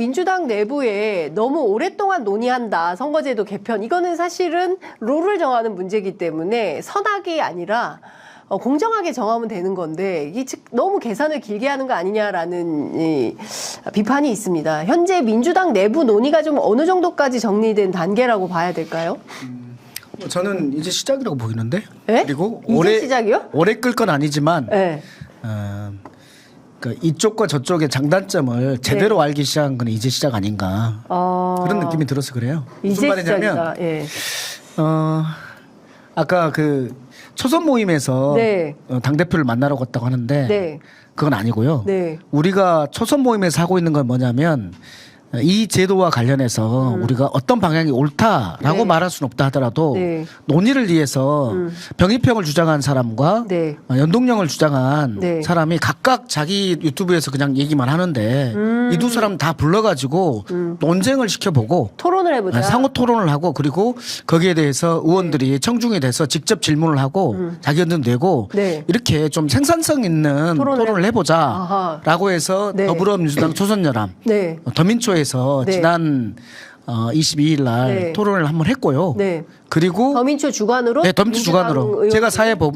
민주당 내부에 너무 오랫동안 논의한다. 선거제도 개편. 이거는 사실은 룰을 정하는 문제이기 때문에 선악이 아니라 공정하게 정하면 되는 건데 이게 너무 계산을 길게 하는 거 아니냐라는 이 비판이 있습니다. 현재 민주당 내부 논의가 좀 어느 정도까지 정리된 단계라고 봐야 될까요? 저는 이제 시작이라고 보이는데. 네? 그리고 이제 시작이요? 오래 끌 건 아니지만 네. 그러니까 이쪽과 저쪽의 장단점을 제대로 알기 시작한 건 이제 시작 아닌가 그런 느낌이 들어서 그래요. 무슨 이제 말이냐면 시작이다. 예. 아까 그 초선 모임에서 네. 당 대표를 만나러 갔다고 하는데 네. 그건 아니고요. 네. 우리가 초선 모임에서 하고 있는 건 뭐냐면 이 제도와 관련해서 우리가 어떤 방향이 옳다라고 네. 말할 수는 없다 하더라도 네. 논의를 위해서 병립형을 주장한 사람과 네. 연동형을 주장한 네. 사람이 각각 자기 유튜브에서 그냥 얘기만 하는데 이 두 사람 다 불러가지고 논쟁을 시켜보고 토론을 해보자. 상호 토론을 하고 그리고 거기에 대해서 의원들이 청중에 대해서 직접 질문을 하고 자기 의견도 내고 네. 이렇게 좀 생산성 있는 토론을 해보자라고 해서 네. 더불어민주당 초선연합 네. 더민초에서 네. 지난 22일 날 네. 토론을 한번 했고요. 네. 그리고 더민초 주관으로? 네, 더민초 주관으로 제가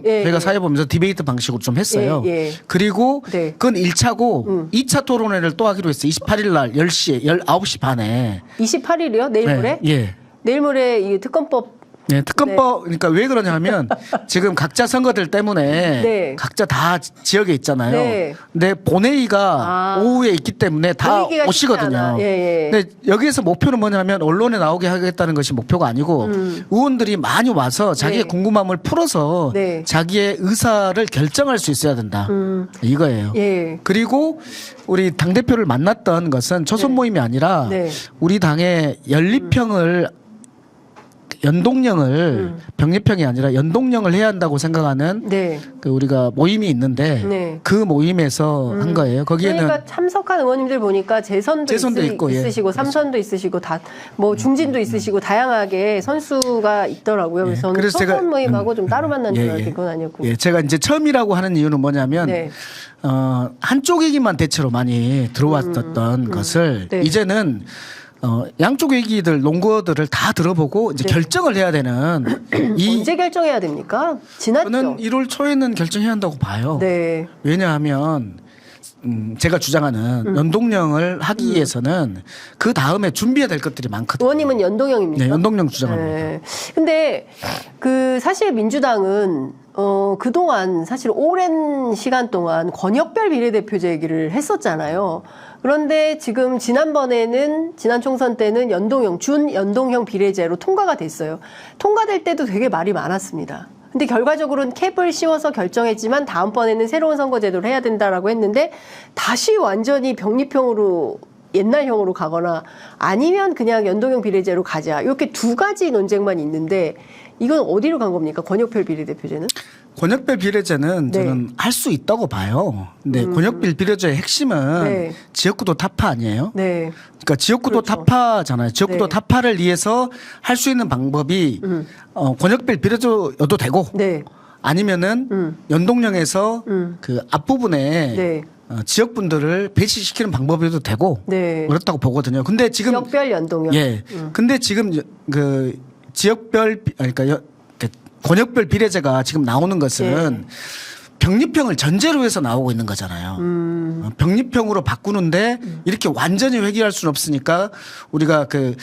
예, 제가 예. 사회 보면서 디베이트 방식으로 좀 했어요. 예, 예. 그리고 네. 그건 1차고 2차 토론회를 또 하기로 했어요. 28일 날 10시에 19시 반에. 28일이요? 내일 모레? 예. 내일 모레 이 특검법. 네, 특검법 그러니까 왜 그러냐면 지금 각자 선거들 때문에 네. 각자 다 지역에 있잖아요. 네. 근데 본회의가 오후에 있기 때문에 다 모이기가 쉽지 오시거든요. 않아. 예, 예. 근데 여기에서 목표는 뭐냐면 언론에 나오게 하겠다는 것이 목표가 아니고 의원들이 많이 와서 자기의 네. 궁금함을 풀어서 네. 자기의 의사를 결정할 수 있어야 된다. 이거예요. 예. 그리고 우리 당대표를 만났던 것은 초선 모임이 아니라 네. 우리 당의 연립형을 연동형을 병립형이 아니라 연동형을 해야 한다고 생각하는 네. 그 우리가 모임이 있는데 네. 그 모임에서 한 거예요. 거기에는 그러니까 참석한 의원님들 보니까 재선도 있고, 예. 있으시고 삼선도 있으시고 다 뭐 중진도 있으시고 다양하게 선수가 있더라고요. 그래서 저는 그래서 초선 제가- 모임하고 좀 따로 만난 줄 예, 알았는데 예. 그건 아니었군요. 예, 제가 이제 처음이라고 하는 이유는 뭐냐면 네. 한쪽 얘기만 대체로 많이 들어왔었던 것을 네. 이제는 양쪽 얘기들 논거들을 다 들어보고 이제 결정을 해야 되는 이 언제 결정해야 됩니까? 지났죠. 저는 1월 초에는 결정해야 한다고 봐요. 네. 왜냐하면 제가 주장하는 연동형을 하기 위해서는 그 다음에 준비해야 될 것들이 많거든요. 의원님은 연동형입니까? 네, 연동형 주장합니다. 네. 근데 그 사실 민주당은 그동안 사실 오랜 시간 동안 권역별 비례대표제 얘기를 했었잖아요. 그런데 지금 지난번에는 지난 총선 때는 연동형 준연동형 비례제로 통과가 됐어요. 통과될 때도 되게 말이 많았습니다. 근데 결과적으로는 캡을 씌워서 결정했지만 다음번에는 새로운 선거제도를 해야 된다라고 했는데 다시 완전히 병립형으로 옛날형으로 가거나 아니면 그냥 연동형 비례제로 가자. 이렇게 두 가지 논쟁만 있는데 이건 어디로 간 겁니까? 권역별 비례대표제는? 권역별 비례제는 네. 저는 할 수 있다고 봐요. 근데 권역별 비례제의 핵심은 네. 지역구도 타파 아니에요? 네. 그러니까 지역구도 그렇죠. 타파잖아요. 지역구도 네. 타파를 위해서 할 수 있는 방법이 권역별 비례제여도 되고 네. 아니면은 연동형에서 그 앞부분에 네. 지역분들을 배치시키는 방법이도 되고 네. 그렇다고 보거든요. 근데 지금 지역별 연동형. 예. 근데 지금 그 지역별 그러니까 권역별 비례제가 지금 나오는 것은 병립형을 전제로 해서 나오고 있는 거잖아요. 병립형으로 바꾸는데 이렇게 완전히 회귀할 수는 없으니까 우리가 그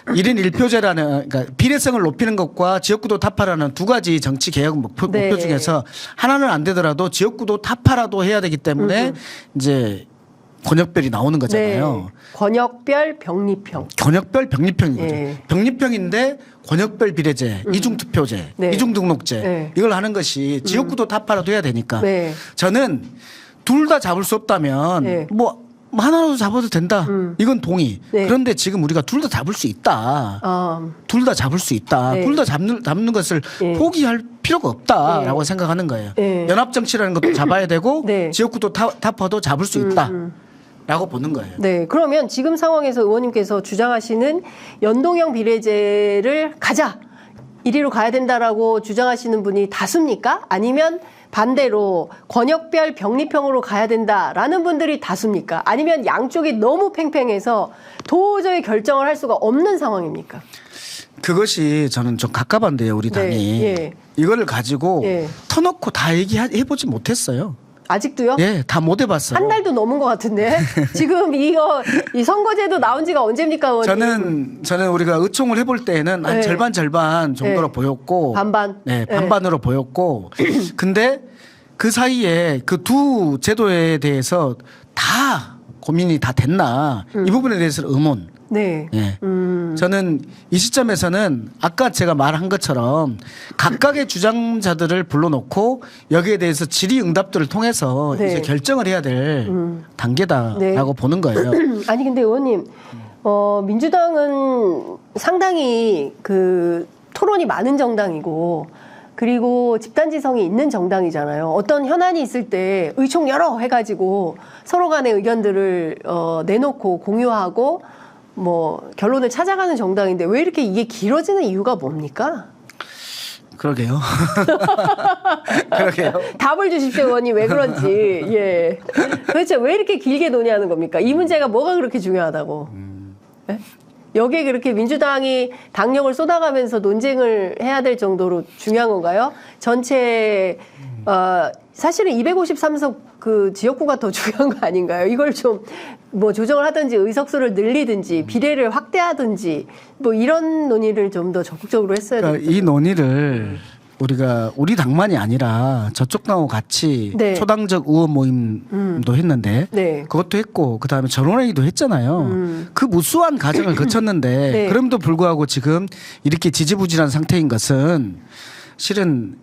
1인 1표제라는 그러니까 비례성을 높이는 것과 지역구도 타파라는 두 가지 정치 개혁 목표 네. 중에서 하나는 안 되더라도 지역구도 타파라도 해야 되기 때문에 이제 권역별이 나오는 거잖아요. 네. 권역별 병립형. 권역별 병립형인 거죠. 예. 병립형인데 권역별 비례제, 이중투표제, 네. 이중등록제 네. 이걸 하는 것이 지역구도 타파라도 해야 되니까 네. 저는 둘 다 잡을 수 없다면 네. 뭐 하나라도 잡아도 된다. 이건 동의. 네. 그런데 지금 우리가 둘 다 잡을 수 있다. 둘 다 잡을 수 있다. 네. 둘 다 잡는 것을 예. 포기할 필요가 없다라고 생각하는 거예요. 예. 연합정치라는 것도 잡아야 되고 네. 지역구도 타파도 잡을 수 있다. 라고 보는 거예요. 네. 그러면 지금 상황에서 의원님께서 주장하시는 연동형 비례제를 가자. 1위로 가야 된다라고 주장하시는 분이 다수입니까? 아니면 반대로 권역별 병리평으로 가야 된다라는 분들이 다수입니까? 아니면 양쪽이 너무 팽팽해서 도저히 결정을 할 수가 없는 상황입니까? 그것이 저는 좀 갑갑한데요, 우리 당이. 네, 예. 이거를 가지고 예. 터놓고 다 얘기해보지 못했어요. 아직도요? 예, 다 못 해봤어요. 한 달도 넘은 것 같은데 지금 이 선거제도 나온 지가 언제입니까, 의원님? 저는 우리가 의총을 해볼 때는 한 네. 절반 정도로 네. 보였고, 반반. 네, 반반으로 보였고, 근데 그 사이에 그 두 제도에 대해서 다 고민이 다 됐나 이 부분에 대해서는 의문. 네. 예. 저는 이 시점에서는 아까 제가 말한 것처럼 각각의 주장자들을 불러놓고 여기에 대해서 질의응답들을 통해서 네. 이제 결정을 해야 될 단계다라고 네. 보는 거예요. 아니 근데 의원님, 민주당은 상당히 그 토론이 많은 정당이고 그리고 집단지성이 있는 정당이잖아요. 어떤 현안이 있을 때 의총 열어 해가지고 서로 간의 의견들을 내놓고 공유하고 뭐 결론을 찾아가는 정당인데 왜 이렇게 이게 길어지는 이유가 뭡니까? 그러게요. 그러게요. 답을 주십시오, 의원님. 왜 그런지. 예. 도대체 왜 이렇게 길게 논의하는 겁니까? 이 문제가 뭐가 그렇게 중요하다고? 예? 여기에 그렇게 민주당이 당력을 쏟아가면서 논쟁을 해야 될 정도로 중요한 건가요? 전체 사실은 253석 그 지역구가 더 중요한 거 아닌가요? 이걸 좀 뭐 조정을 하든지 의석수를 늘리든지 비례를 확대하든지 뭐 이런 논의를 좀 더 적극적으로 했어야 돼요. 그러니까 이 논의를 우리가 우리 당만이 아니라 저쪽 당하고 같이 네. 초당적 의원 모임도 했는데 네. 그것도 했고 그다음에 전원회의도 했잖아요. 그 무수한 과정을 거쳤는데 네. 그럼에도 불구하고 지금 이렇게 지지부진한 상태인 것은 실은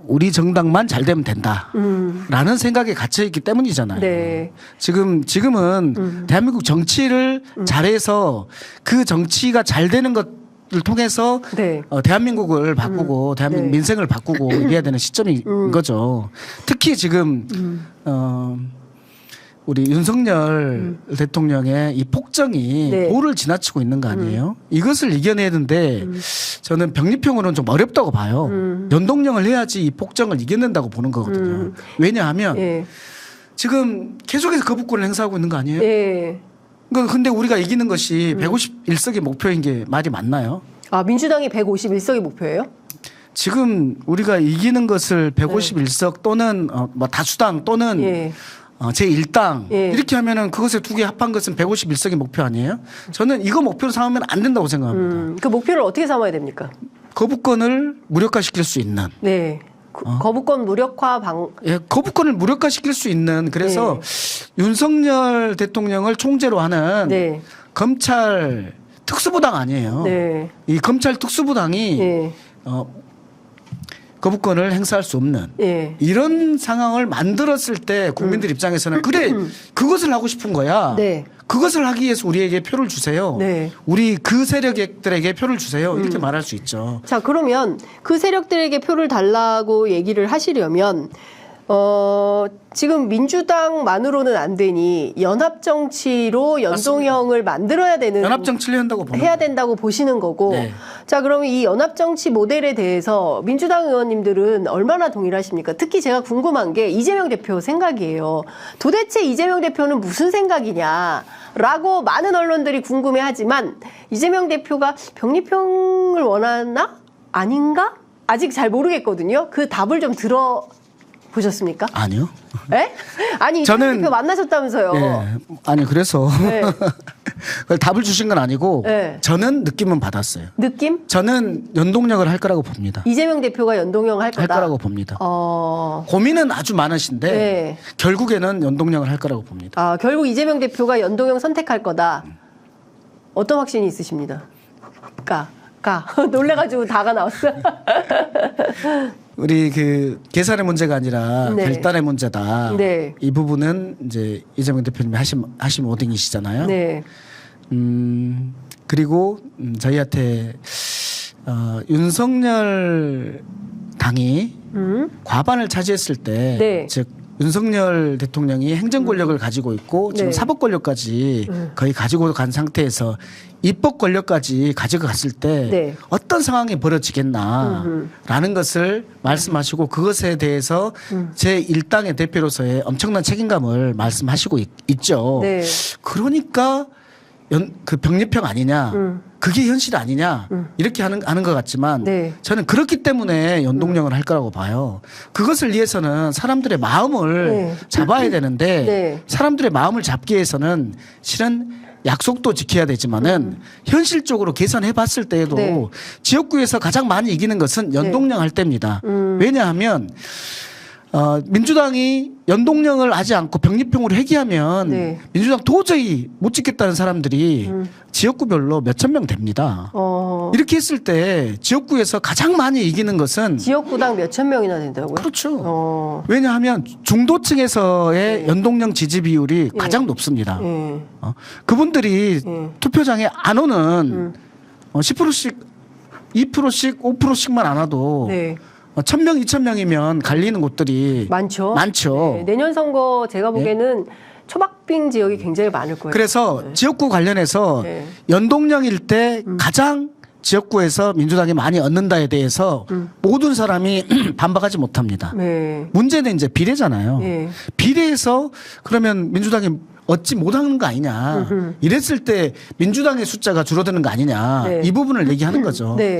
우리 정당만 잘 되면 된다라는 생각에 갇혀 있기 때문이잖아요. 네. 지금은 대한민국 정치를 잘해서 그 정치가 잘 되는 것을 통해서 네. 대한민국을 바꾸고 대한민국 네. 민생을 바꾸고 이래야 되는 시점인 거죠. 특히 지금 우리 윤석열 대통령의 이 폭정이 네. 도를 지나치고 있는 거 아니에요? 이것을 이겨내는데 저는 병리평으로는 좀 어렵다고 봐요. 연동형을 해야지 이 폭정을 이겨낸다고 보는 거거든요. 왜냐하면 예. 지금 계속해서 거부권을 행사하고 있는 거 아니에요? 예. 근데 우리가 이기는 것이 151석의 목표인 게 말이 맞나요? 아, 민주당이 151석이 목표예요? 지금 우리가 이기는 것을 151석 또는 뭐 다수당 또는 예. 제1당 예. 이렇게 하면은 그것에 두 개 합한 것은 151석의 목표 아니에요? 저는 이거 목표로 삼으면 안 된다고 생각합니다. 그 목표를 어떻게 삼아야 됩니까? 거부권을 무력화시킬 수 있는 네. 거부권 무력화 예, 거부권을 무력화시킬 수 있는 그래서 윤석열 대통령을 총재로 하는 네. 검찰 특수부당 아니에요. 네. 이 검찰 특수부당이 예. 거부권을 행사할 수 없는 예. 이런 상황을 만들었을 때 국민들 입장에서는 그래 그것을 하고 싶은 거야. 네. 그것을 하기 위해서 우리에게 표를 주세요. 네. 우리 그 세력들에게 표를 주세요. 이렇게 말할 수 있죠. 자, 그러면 그 세력들에게 표를 달라고 얘기를 하시려면 지금 민주당만으로는 안 되니 연합정치로 연동형을 만들어야 되는 연합정치를 한다고 보는 해야 거예요. 된다고 보시는 거고. 네. 자, 그러면 이 연합정치 모델에 대해서 민주당 의원님들은 얼마나 동일하십니까? 특히 제가 궁금한 게 이재명 대표 생각이에요. 도대체 이재명 대표는 무슨 생각이냐라고 많은 언론들이 궁금해하지만 이재명 대표가 병리평을 원하나? 아닌가? 아직 잘 모르겠거든요. 그 답을 좀 보셨습니까? 아니요. 예? 아니 이재명 저는- 대표 만나셨다면서요. 예. 아니 그래서 네. 그걸 답을 주신 건 아니고 네. 저는 느낌은 받았어요. 느낌? 저는 연동력을 할 거라고 봅니다. 이재명 대표가 연동형 할 거다. 할 거라고 봅니다. 고민은 아주 많으신데 네. 결국에는 연동력을 할 거라고 봅니다. 아, 결국 이재명 대표가 연동형 선택할 거다. 어떤 확신이 있으십니다. 놀래가지고 다가 나왔어. 우리 그 계산의 문제가 아니라 네. 결단의 문제다. 네. 이 부분은 이제 이재명 대표님이 하신 워딩이시잖아요. 네. 그리고 저희한테 윤석열 당이 과반을 차지했을 때, 네. 즉 윤석열 대통령이 행정 권력을 가지고 있고 지금 네. 사법 권력까지 거의 가지고 간 상태에서 입법 권력까지 가져갔을 때 네. 어떤 상황이 벌어지겠나라는 것을 말씀하시고 그것에 대해서 제 일당의 대표로서의 엄청난 책임감을 말씀하시고 있죠. 네. 그러니까 그 병립형 아니냐, 그게 현실 아니냐 이렇게 하는 것 같지만 네. 저는 그렇기 때문에 연동형을 할 거라고 봐요. 그것을 위해서는 사람들의 마음을 네. 잡아야 되는데 네. 사람들의 마음을 잡기 위해서는 실은 약속도 지켜야 되지만은 현실적으로 계산해 봤을 때에도 네. 지역구에서 가장 많이 이기는 것은 연동형 할 때입니다. 왜냐하면 민주당이 연동형을 하지 않고 병립형으로 회귀하면 네. 민주당 도저히 못 찍겠다는 사람들이 지역구별로 몇천 명 됩니다. 이렇게 했을 때 지역구에서 가장 많이 이기는 것은 지역구당 몇천 명이나 된다고요? 그렇죠. 왜냐하면 중도층에서의 네. 연동형 지지 비율이 가장 높습니다. 예. 그분들이 투표장에 안 오는 10%씩 2%씩 5%씩만 안 와도 네. 1,000명, 2,000명이면 갈리는 곳들이 많죠. 많죠. 네. 내년 선거 제가 보기에는 초박빙 지역이 굉장히 많을 거예요. 그래서 지역구 관련해서 네. 연동형일 때 가장 지역구에서 민주당이 많이 얻는다에 대해서 모든 사람이 반박하지 못합니다. 네. 문제는 이제 비례잖아요. 네. 비례에서 그러면 민주당이 얻지 못하는 거 아니냐. 이랬을 때 민주당의 숫자가 줄어드는 거 아니냐. 네. 이 부분을 얘기하는 거죠. 네.